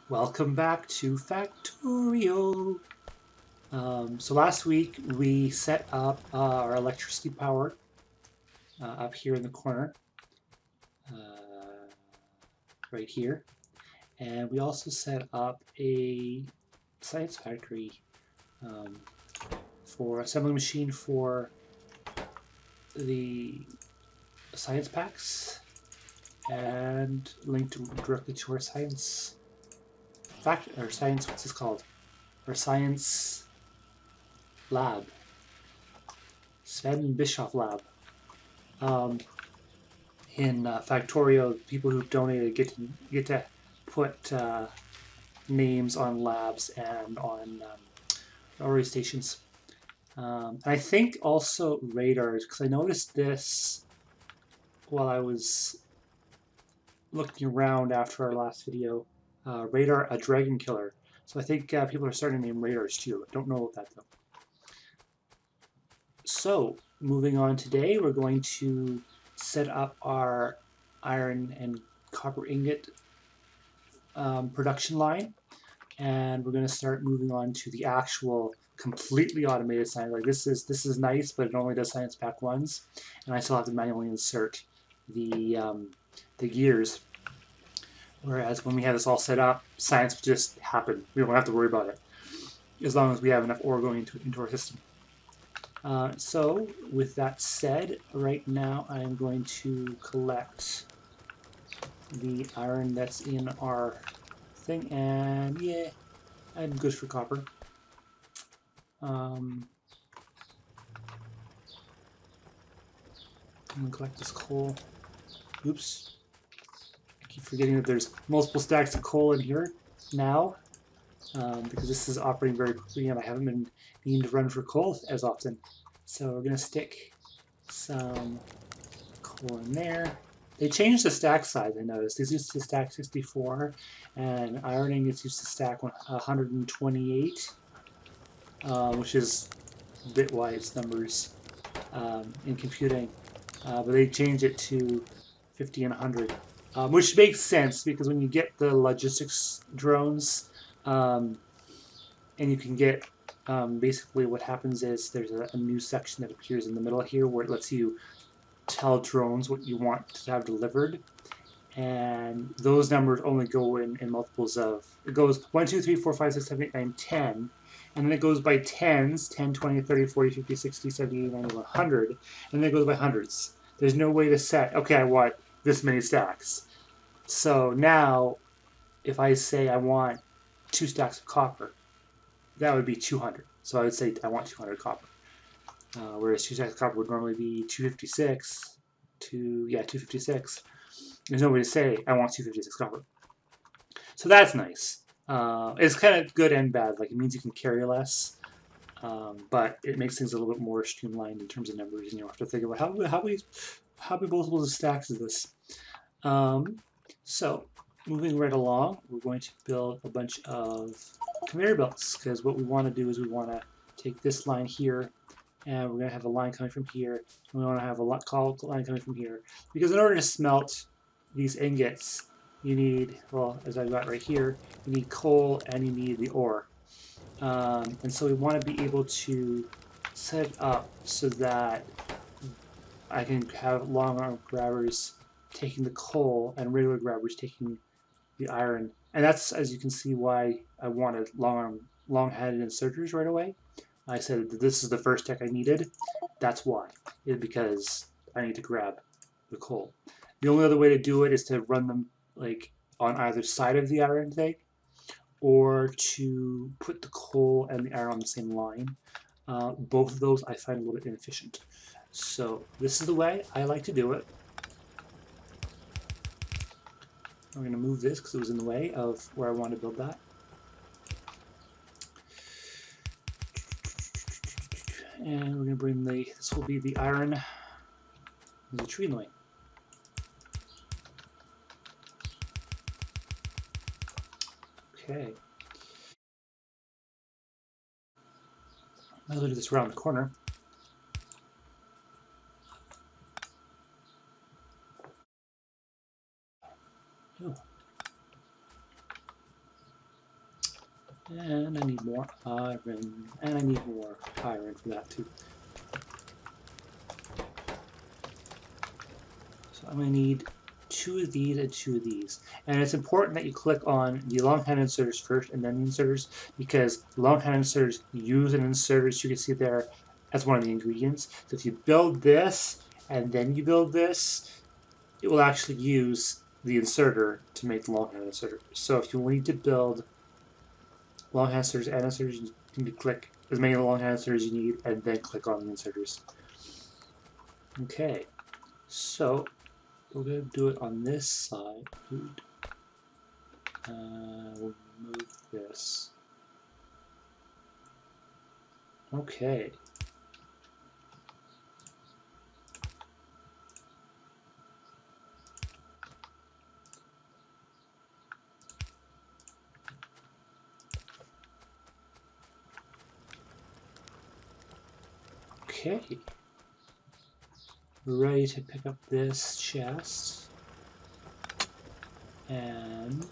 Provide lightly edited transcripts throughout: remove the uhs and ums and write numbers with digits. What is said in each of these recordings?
Welcome back to Factorio. So last week we set up our electricity power up here in the corner, right here, and we also set up a science factory um, for assembly machine for the science packs, and linked directly to our science science. What's this called? Our science lab. Sven Bischoff Lab. In Factorio, people who donated get to put names on labs and on railway stations. And I think also radars, because I noticed this while I was looking around after our last video. Radar, a dragon killer. So I think people are starting to name radars too. I don't know about that though. So moving on today, we're going to set up our iron and copper ingot production line, and we're going to start moving on to the actual completely automated science. Like this is nice, but it only does science pack ones, and I still have to manually insert the gears. Whereas when we have this all set up, science will just happen. We won't have to worry about it as long as we have enough ore going into our system. So with that said, right now I'm going to collect the iron that's in our thing, and yeah, I'm good for copper. I'm gonna collect this coal. Oops. I keep forgetting that there's multiple stacks of coal in here now, because this is operating very quickly and I haven't been needing to run for coal as often. So we're gonna stick some coal in there. They changed the stack size, I noticed. These used to stack 64, and ironing is used to stack 128, which is bitwise numbers in computing. But they changed it to 50 and 100, which makes sense because when you get the logistics drones, and you can get basically what happens is there's a new section that appears in the middle here where it lets you tell drones what you want to have delivered, and those numbers only go in multiples of, it goes 1, 2, 3, 4, 5, 6, 7, 8, 9, 10, and then it goes by tens, 10, 20, 30, 40, 50, 60, 70, 80, 90, 100, and then it goes by hundreds. There's no way to set, okay, I want this many stacks. So now, if I say I want 2 stacks of copper, that would be 200. So I would say I want 200 copper. Whereas 2 stacks of copper would normally be 256. 256. There's no way to say I want 256 copper. So that's nice. It's kind of good and bad. Like, it means you can carry less, but it makes things a little bit more streamlined in terms of numbers, and you don't have to think about how many multiples of stacks is this. So moving right along, we're going to build a bunch of conveyor belts, because what we want to do is we want to take this line here, and we're going to have a line coming from here, and we want to have a line coming from here, because in order to smelt these ingots, you need, well, as I've got right here, you need coal and you need the ore. And so we want to be able to set it up so that I can have long arm grabbers taking the coal and regular grabbers taking the iron. And that's, as you can see, why I wanted long-headed inserters right away. I said that this is the first tech I needed. That's why. Because I need to grab the coal. The only other way to do it is to run them like on either side of the iron thing, or to put the coal and the iron on the same line. Both of those I find a little bit inefficient. So this is the way I like to do it. I'm going to move this because it was in the way of where I want to build that. And we're going to bring this will be the iron. There's a tree in the way. Okay. I'll do this around the corner. Oh. And I need more iron. And I need more iron for that too. So I'm going to need 2 of these and 2 of these. And it's important that you click on the long-handed inserters first and then the inserters, because long-handed inserters use an inserter, as you can see there, as one of the ingredients. So if you build this and then you build this, it will actually use the inserter to make the long-handed inserter. So if you need to build long-handed inserters and inserters, you need to click as many long-handed inserters as you need and then click on the inserters. Okay, so we're going to do it on this side. We'll move this. Okay. Okay. We're ready to pick up this chest. And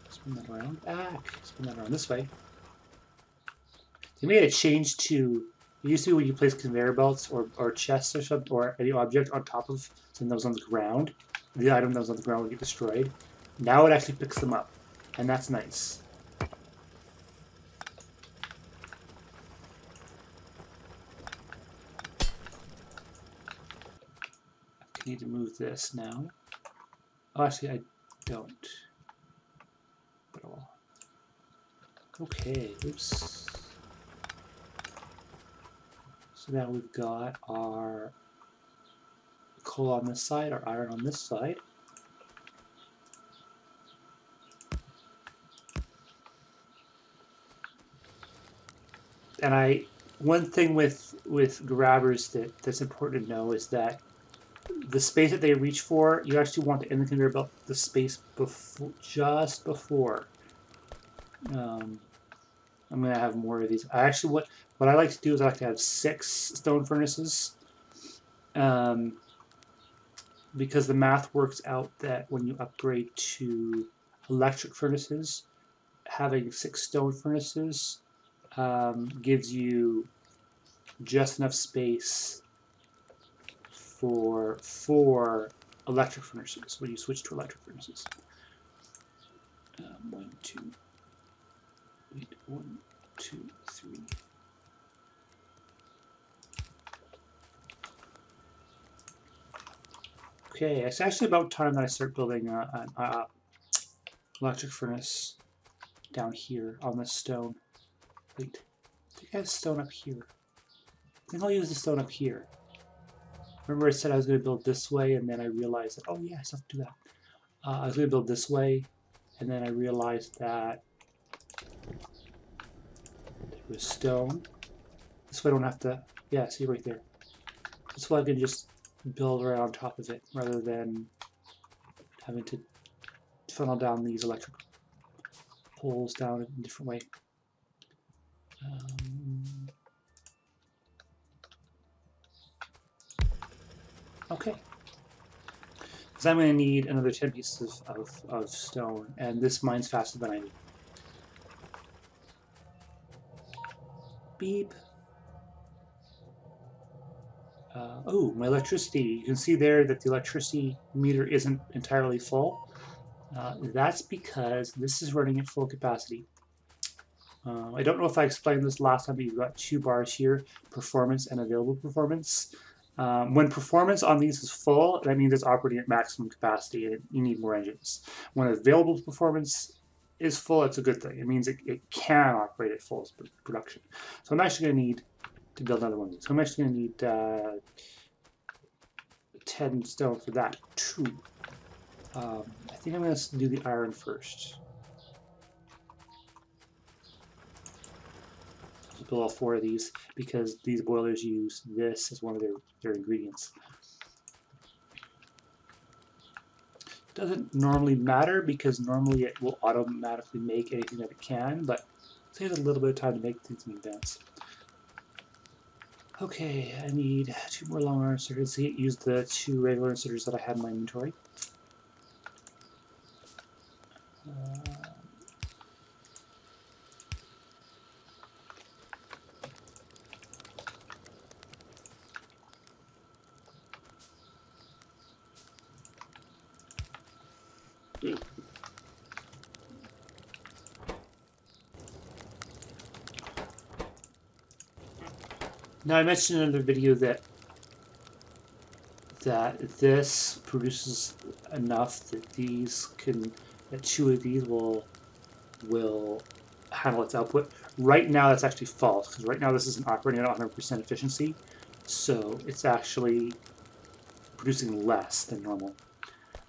spin that around back. Spin that around this way. They made a change to, it used to be when you place conveyor belts or chests or something, or any object on top of something that was on the ground, the item that was on the ground would get destroyed. Now it actually picks them up, and that's nice. I need to move this now. Oh, actually, I don't. But I'll... Okay, oops. So now we've got our coal on this side, our iron on this side. And one thing with grabbers that's important to know is that the space that they reach for, you actually want to end the conveyor belt the space before, just before. I'm going to have more of these. I actually, what I like to do is I like to have 6 stone furnaces, because the math works out that when you upgrade to electric furnaces, having 6 stone furnaces gives you just enough space for 4 electric furnaces when you switch to electric furnaces. 1, 2, wait, 1, 2, 3. Okay, it's actually about time that I start building an electric furnace down here on this stone. Wait, I think I have stone up here. I think I'll use the stone up here. Remember I said I was going to build this way, and then I realized that, oh yeah, I still have to do that. I was going to build this way, and then I realized that there was stone. This way I don't have to, yeah, see right there. This way I can just build right on top of it, rather than having to funnel down these electric poles down in a different way. Okay. Because I'm going to need another 10 pieces of stone, and this mine's faster than I need. Beep. Oh, my electricity. You can see there that the electricity meter isn't entirely full. That's because this is running at full capacity. I don't know if I explained this last time, but you've got 2 bars here, performance and available performance. When performance on these is full, that means it's operating at maximum capacity and you need more engines. When available performance is full, it's a good thing. It means it can operate at full production. So I'm actually going to need to build another one of these. So I'm actually going to need 10 stone for that too. I think I'm going to do the iron first. I'll build all 4 of these because these boilers use this as one of their ingredients. Doesn't normally matter because normally it will automatically make anything that it can, but it saves a little bit of time to make things in advance. Okay, I need 2 more long arm inserters to use the 2 regular inserters that I had in my inventory. Now I mentioned in the video that this produces enough that that 2 of these will handle its output. Right now that's actually false, because right now this isn't operating at 100% efficiency, so it's actually producing less than normal.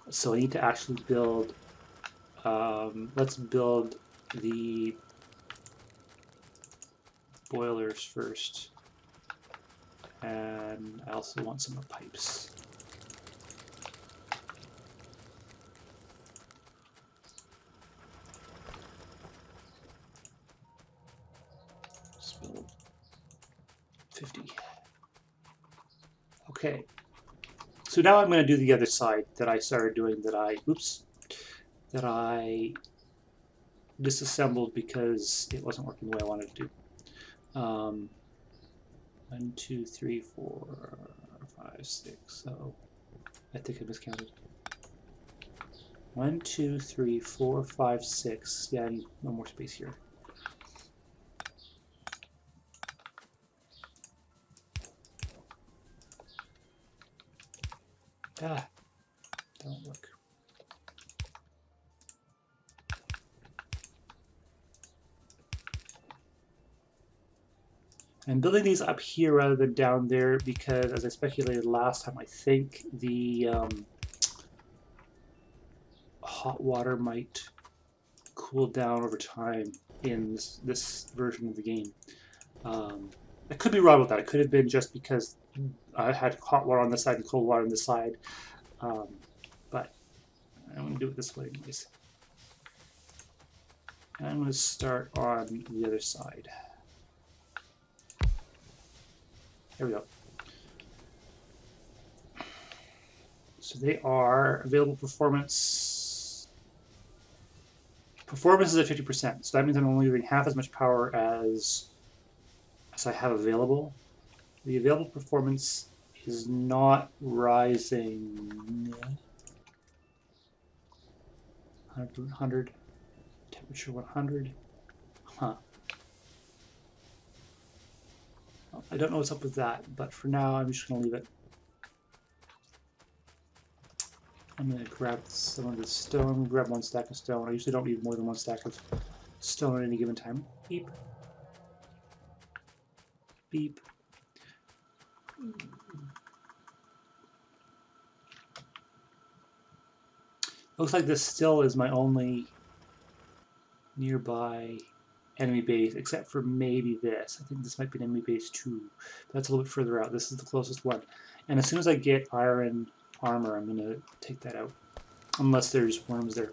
So I need to actually build, let's build the boilers first, and I also want some pipes. Let's build 50. Okay. So now I'm going to do the other side that I started doing that I disassembled because it wasn't working the way I wanted it to. 1, 2, 3, 4, 5, 6. So I think I miscounted. 1, 2, 3, 4, 5, 6. Yeah, I need no more space here. Ah, don't work. I'm building these up here rather than down there because, as I speculated last time, I think the hot water might cool down over time in this version of the game. I could be wrong with that. It could have been just because I had hot water on this side and cold water on this side. But I'm going to do it this way anyways. And I'm going to start on the other side. There we go. So they are available performance. Performance is at 50%. So that means I'm only using half as much power as I have available. The available performance is not rising. 100, temperature 100. Huh. Well, I don't know what's up with that, but for now I'm just going to leave it. I'm going to grab some of the stone, grab 1 stack of stone. I usually don't need more than 1 stack of stone at any given time. Beep. Beep. Looks like this still is my only nearby enemy base, except for maybe this. I think this might be an enemy base too. That's a little bit further out. This is the closest one. And as soon as I get iron armor, I'm going to take that out. Unless there's worms there.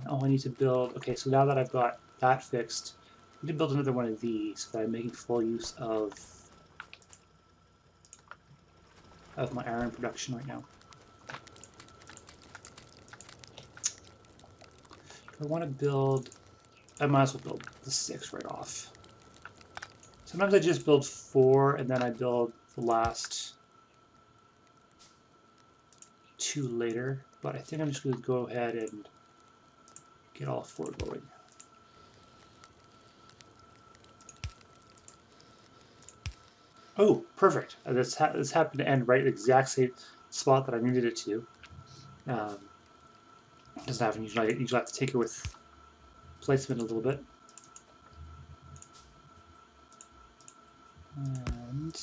Oh, I need to build... Okay, so now that I've got that fixed, I need to build another one of these so that I'm making full use of my iron production right now. If I want to build... I might as well build the 6 right off. Sometimes I just build 4 and then I build the last 2 later, but I think I'm just going to go ahead and get all 4 going. Oh, perfect. This happened to end right at the exact same spot that I needed it to. Doesn't happen usually. I usually have to take it with placement a little bit. And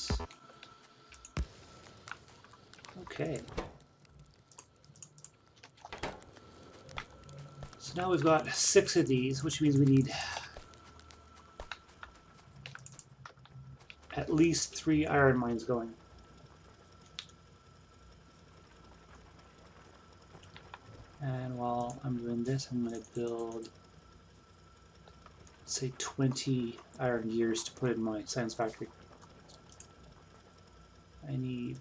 okay. So now we've got 6 of these, which means we need at least 3 iron mines going. And while I'm doing this, I'm going to build, say, 20 iron gears to put in my science factory. I need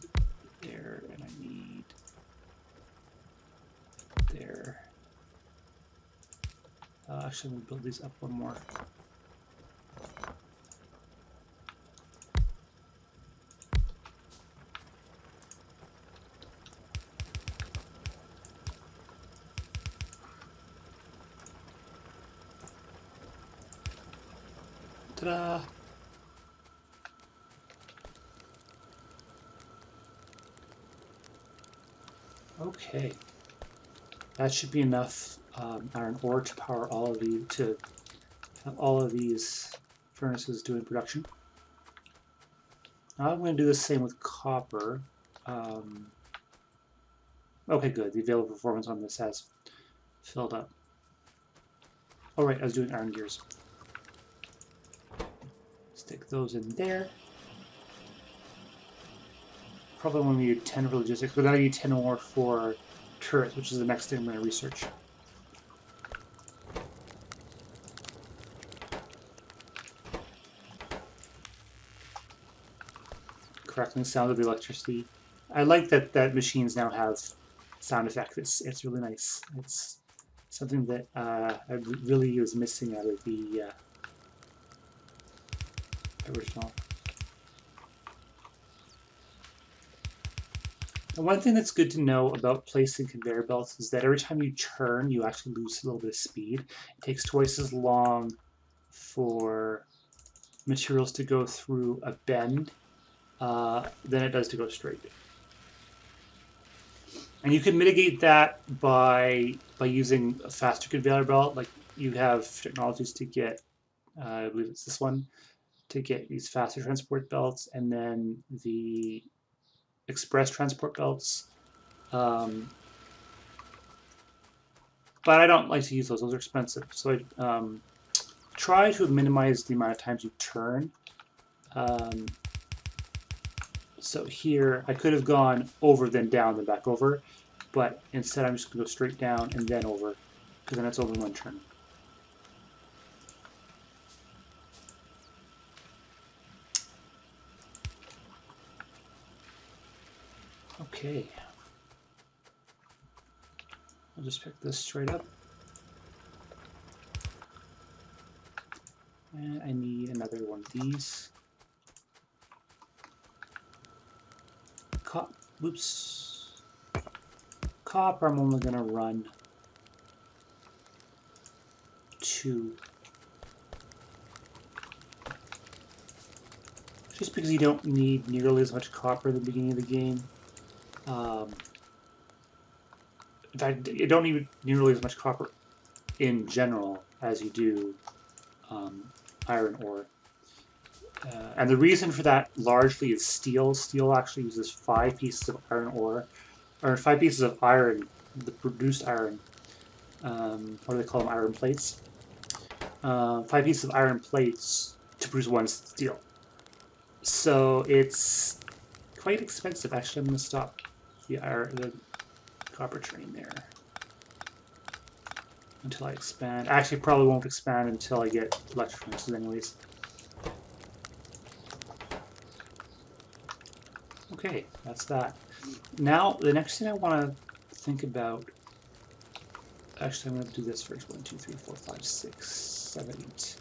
there, and I need there. Actually, I'm going to build these up 1 more. Ta-da! Okay. That should be enough iron ore to power all of these, to have all of these furnaces doing production. Now I'm going to do the same with copper. Okay, good. The available performance on this has filled up. Oh right, I was doing iron gears. Stick those in there. Probably want to need 10 for logistics, but I need 10 more for turrets, which is the next thing I'm going to research. Correcting the sound of the electricity. I like that machines now have sound effects. It's really nice. It's something that I really was missing out of the original. And one thing that's good to know about placing conveyor belts is that every time you turn, you actually lose a little bit of speed. It takes twice as long for materials to go through a bend than it does to go straight. And you can mitigate that by using a faster conveyor belt. Like you have technologies to get, I believe it's this one, to get these faster transport belts, and then the express transport belts. But I don't like to use those. Those are expensive. So I try to minimize the amount of times you turn. So here, I could have gone over, then down, then back over. But instead, I'm just going to go straight down and then over, because then it's only one turn. Okay. I'll just pick this straight up. And I need another one of these. Oops. Copper, I'm only going to run 2. Just because you don't need nearly as much copper at the beginning of the game. In fact, you don't need nearly as much copper in general as you do iron ore. And the reason for that largely is steel. Steel actually uses 5 pieces of iron ore, or 5 pieces of iron, the produced iron. What do they call them? Iron plates. 5 pieces of iron plates to produce 1 steel. So it's quite expensive. Actually, I'm going to stop the copper train there until I expand. Actually, probably won't expand until I get electric furnaces anyways. Okay, that's that. Now, the next thing I want to think about... Actually, I'm going to do this first. 1, 2, 3, 4, 5, 6, 7, 8.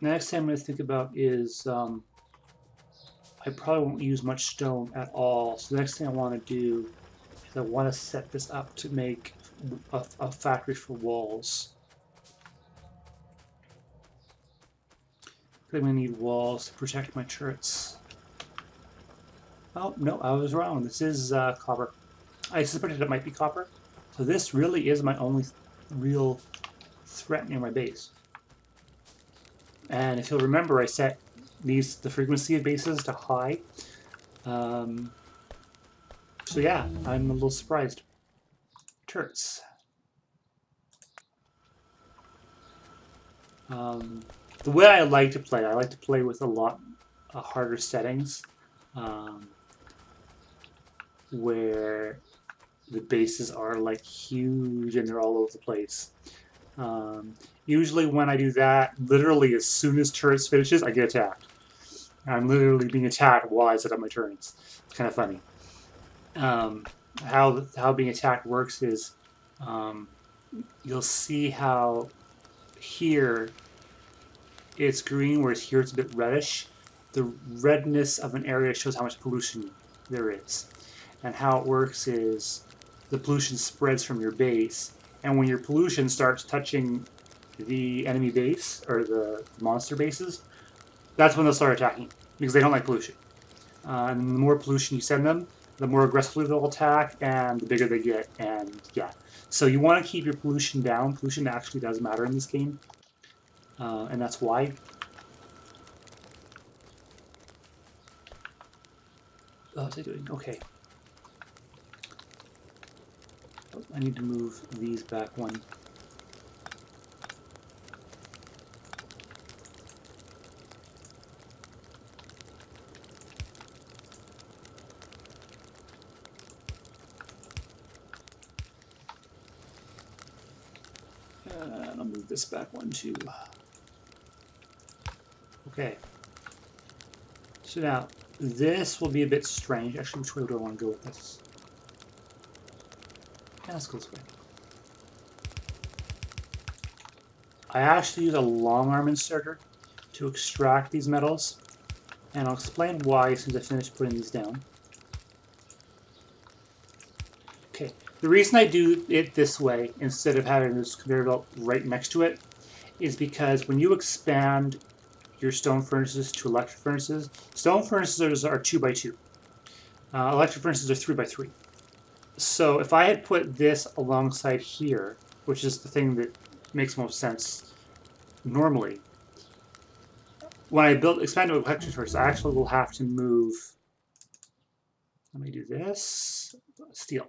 The next thing I'm going to think about is I probably won't use much stone at all. So the next thing I want to do is I want to set this up to make a factory for walls. I'm going to need walls to protect my turrets. Oh, no, I was wrong. This is copper. I suspected it might be copper. So this really is my only real threat near my base. And if you'll remember, I set the frequency of bases to high. So yeah, I'm a little surprised. Turrets. The way I like to play with a lot harder settings, where the bases are like huge and they're all over the place. Usually when I do that, literally as soon as turrets finishes, I get attacked. I'm literally being attacked while I set up my turrets. It's kind of funny. How being attacked works is you'll see how here it's green, whereas here it's a bit reddish. The redness of an area shows how much pollution there is. And how it works is the pollution spreads from your base, and when your pollution starts touching the enemy base, or the monster bases, that's when they'll start attacking, because they don't like pollution. And the more pollution you send them, the more aggressively they'll attack, and the bigger they get, and yeah. So you want to keep your pollution down. Pollution actually does matter in this game, and that's why. Oh, what's I doing? Okay. Oh, I need to move these back one. And I'll move this back one too. Okay. So now, this will be a bit strange. Actually, which way do I want to go with this? Yeah, let's go this way. I actually use a long arm inserter to extract these metals, and I'll explain why as soon as I finish putting these down. Okay, the reason I do it this way instead of having this conveyor belt right next to it is because when you expand your stone furnaces to electric furnaces, stone furnaces are 2x2. Electric furnaces are 3x3. So if I had put this alongside here, which is the thing that makes most sense normally, when I expand to electric furnace, I actually will have to move. Let me do this. Steel.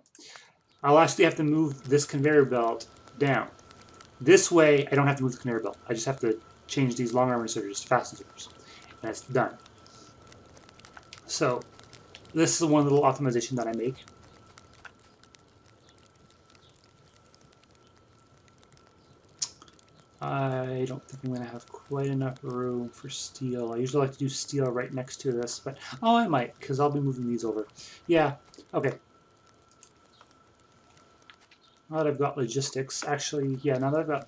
I'll actually have to move this conveyor belt down. This way, I don't have to move the conveyor belt. I just have to change these long arm inserters to fasten inserters, and that's done. So this is one little optimization that I make. I don't think I'm going to have quite enough room for steel. I usually like to do steel right next to this, but oh, I might, because I'll be moving these over. Yeah, okay. Now that I've got logistics, actually, yeah, now that I've got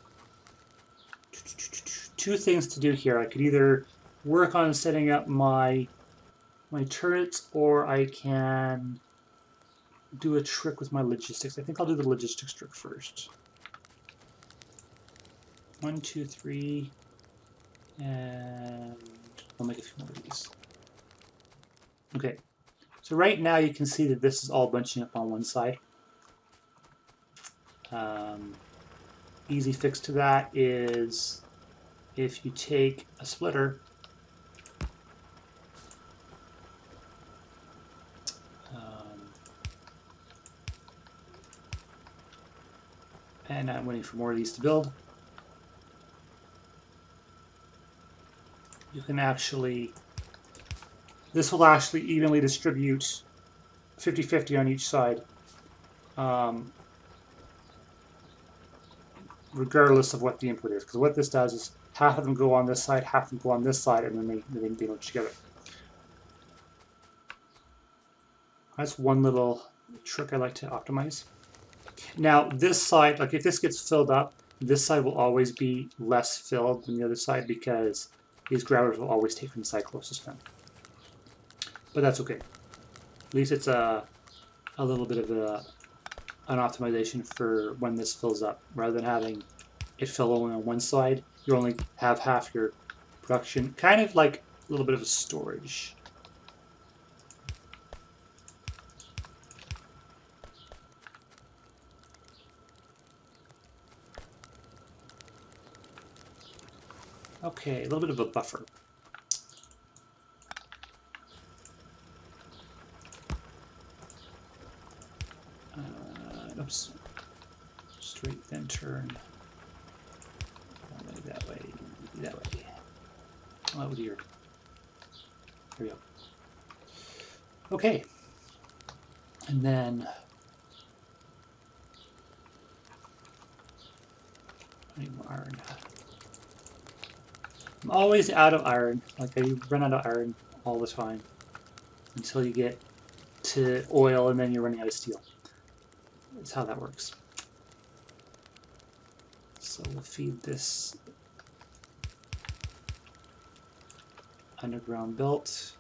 two things to do here, I could either work on setting up my turrets, or I can do a trick with my logistics. I think I'll do the logistics trick first. 1, 2, 3, and I'll make a few more of these. Okay, so right now you can see that this is all bunching up on one side. Easy fix to that is if you take a splitter and I'm waiting for more of these to build. You can actually, this will actually evenly distribute 50-50 on each side, regardless of what the input is. Because what this does is half of them go on this side, half of them go on this side, and then they merge together. That's one little trick I like to optimize. Now this side, like if this gets filled up, this side will always be less filled than the other side because these grabbers will always take from the side closest to them. But that's okay. At least it's a little bit of an optimization for when this fills up. Rather than having it fill only on one side, you only have half your production. Kind of like a little bit of a storage. Okay, a little bit of a buffer. Oops. Straight, then turn. That way, that way. Oh, dear. Here we go. Okay. And then I need more iron. I'm always out of iron. Like I run out of iron all the time until you get to oil and then you're running out of steel. That's how that works. So we'll feed this underground belt.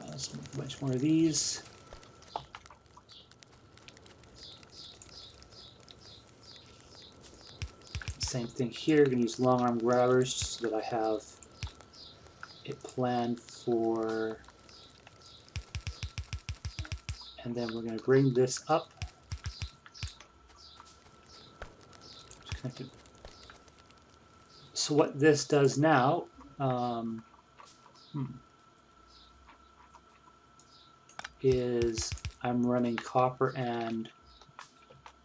Let's move bunch more of these. Same thing here. I'm going to use long arm grabbers so that I have it planned for. And then we're going to bring this up. Connected. So what this does now, is I'm running copper and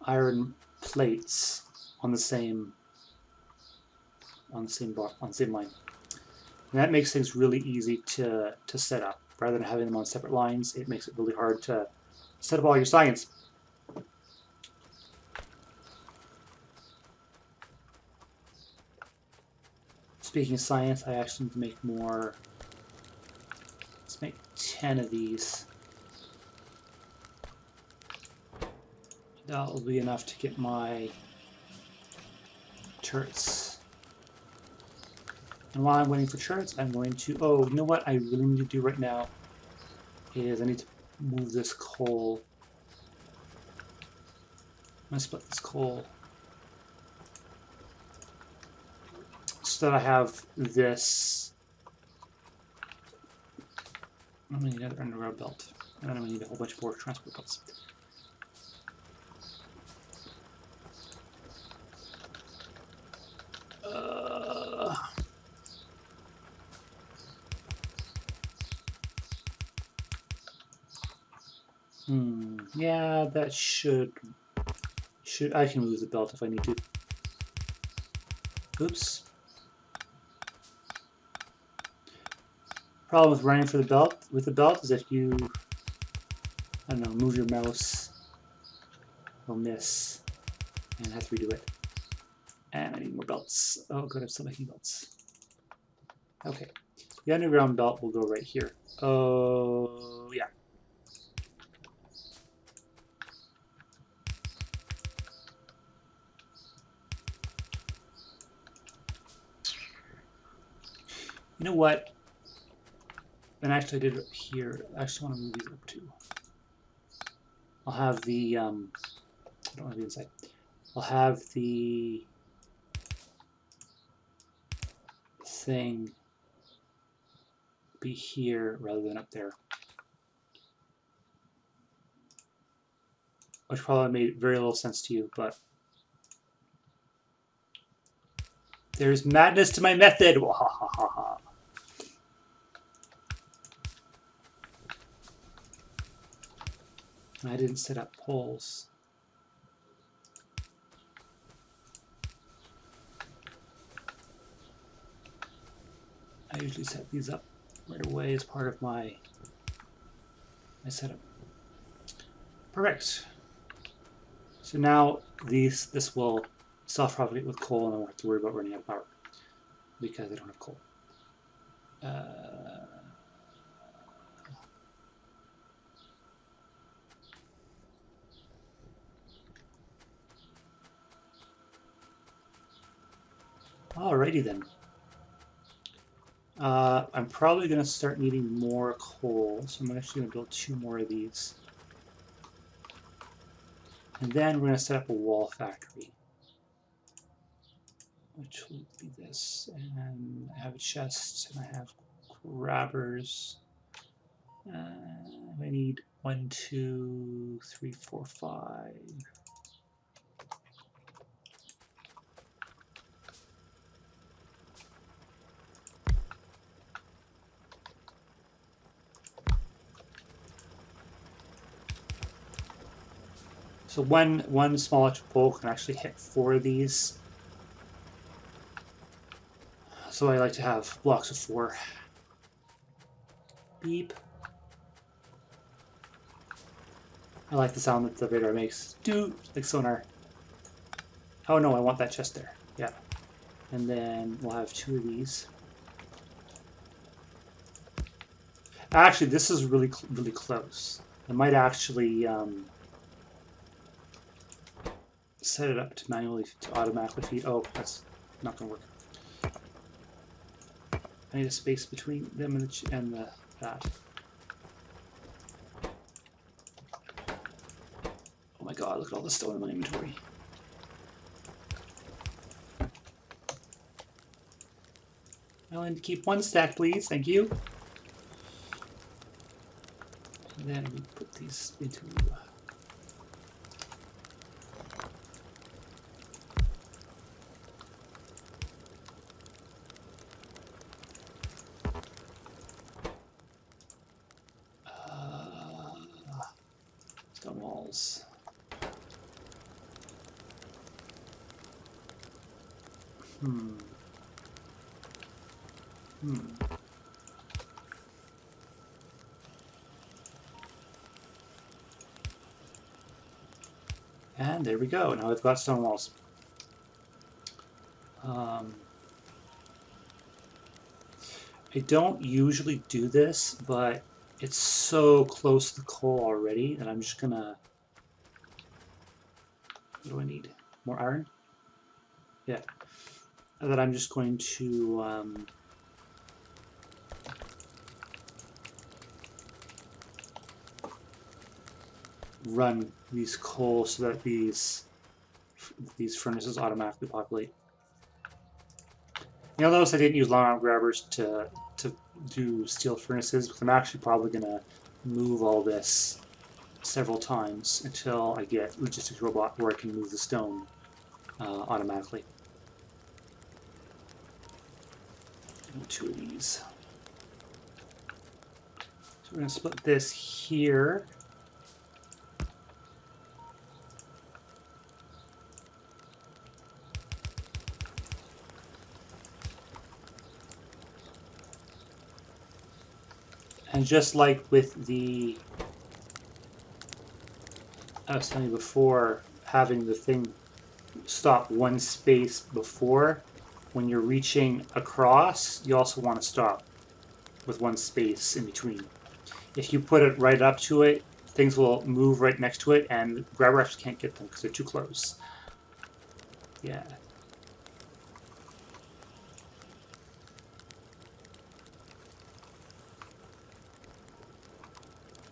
iron plates on the same line. And that makes things really easy to set up. Rather than having them on separate lines, it makes it really hard to set up all your science. Speaking of science, I actually need to make more. Let's make 10 of these. That'll be enough to get my turrets. And while I'm waiting for turrets, I'm going to... Oh, you know what I really need to do right now is I need to move this coal. I'm going to split this coal so that I have this. I'm going to need another underground belt. And then I'm going to need a whole bunch more transport belts. Yeah, that should I can move the belt if I need to. Oops. Problem with running for the belt is if you, I don't know, move your mouse, you'll miss and have to redo it. And I need more belts. Oh good, I'm still making belts. Okay. The underground belt will go right here. Oh yeah. You know what? And actually I did it up here. I actually want to move these up too. I'll have the, I don't want to be inside. I'll have the thing be here rather than up there. Which probably made very little sense to you, but there's madness to my method. Wahahaha. I didn't set up poles. I usually set these up right away as part of my setup. Perfect. So now this will self-propagate with coal, and I won't have to worry about running out of power because I don't have coal. Alrighty then. I'm probably going to start needing more coal, so I'm actually going to build 2 more of these. And then we're going to set up a wall factory, which will be this. And I have a chest, and I have grabbers. I need 1, 2, 3, 4, 5. So one small electric pole can actually hit 4 of these. So I like to have blocks of 4. Beep. I like the sound that the radar makes. Do like sonar. Oh no, I want that chest there. Yeah. And then we'll have 2 of these. Actually, this is really close. I might actually set it up to manually to automatically feed. Oh, that's not going to work. I need a space between them and that. look at all the stone in my inventory. I only need to keep 1 stack, please. Thank you. And then we put these into... stone walls. And there we go. Now we've got stone walls. I don't usually do this, but it's so close to the coal already that I'm just gonna... What do I need? More iron? Yeah. That I'm just going to... run these coal so that these furnaces automatically populate. You'll notice I didn't use long arm grabbers to do steel furnaces, because I'm actually probably going to move all this several times until I get logistics robot where I can move the stone automatically. 2 of these. So we're going to split this here. And just like with the, I was telling you before, having the thing stop 1 space before, when you're reaching across, you also want to stop with 1 space in between. If you put it right up to it, things will move right next to it, and the grabber actually can't get them because they're too close. Yeah.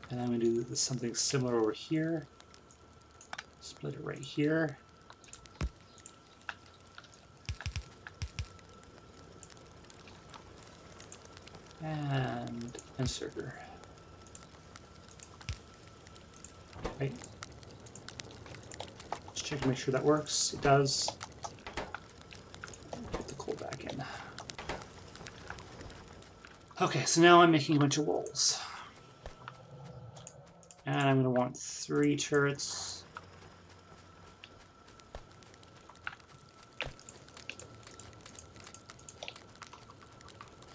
And I'm going to do something similar over here. Split it right here. And inserter. Right. Just check to make sure that works. It does. Put the coal back in. Okay, so now I'm making a bunch of walls. And I'm going to want 3 turrets.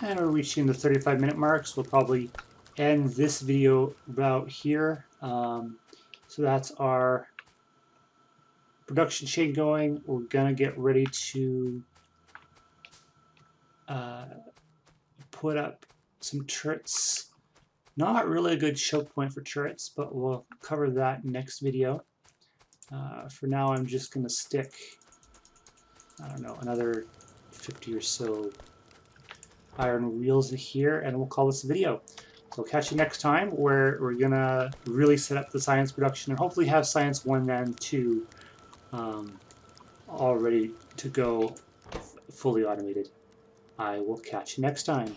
And we're reaching the 35-minute mark, so we'll probably end this video about here. So that's our production chain going. We're going to get ready to put up some turrets. Not really a good choke point for turrets, but we'll cover that next video. For now, I'm just going to stick, I don't know, another 50 or so iron wheels here, and we'll call this a video. So catch you next time, where we're going to really set up the science production and hopefully have science 1 and 2 all ready to go fully automated. I will catch you next time.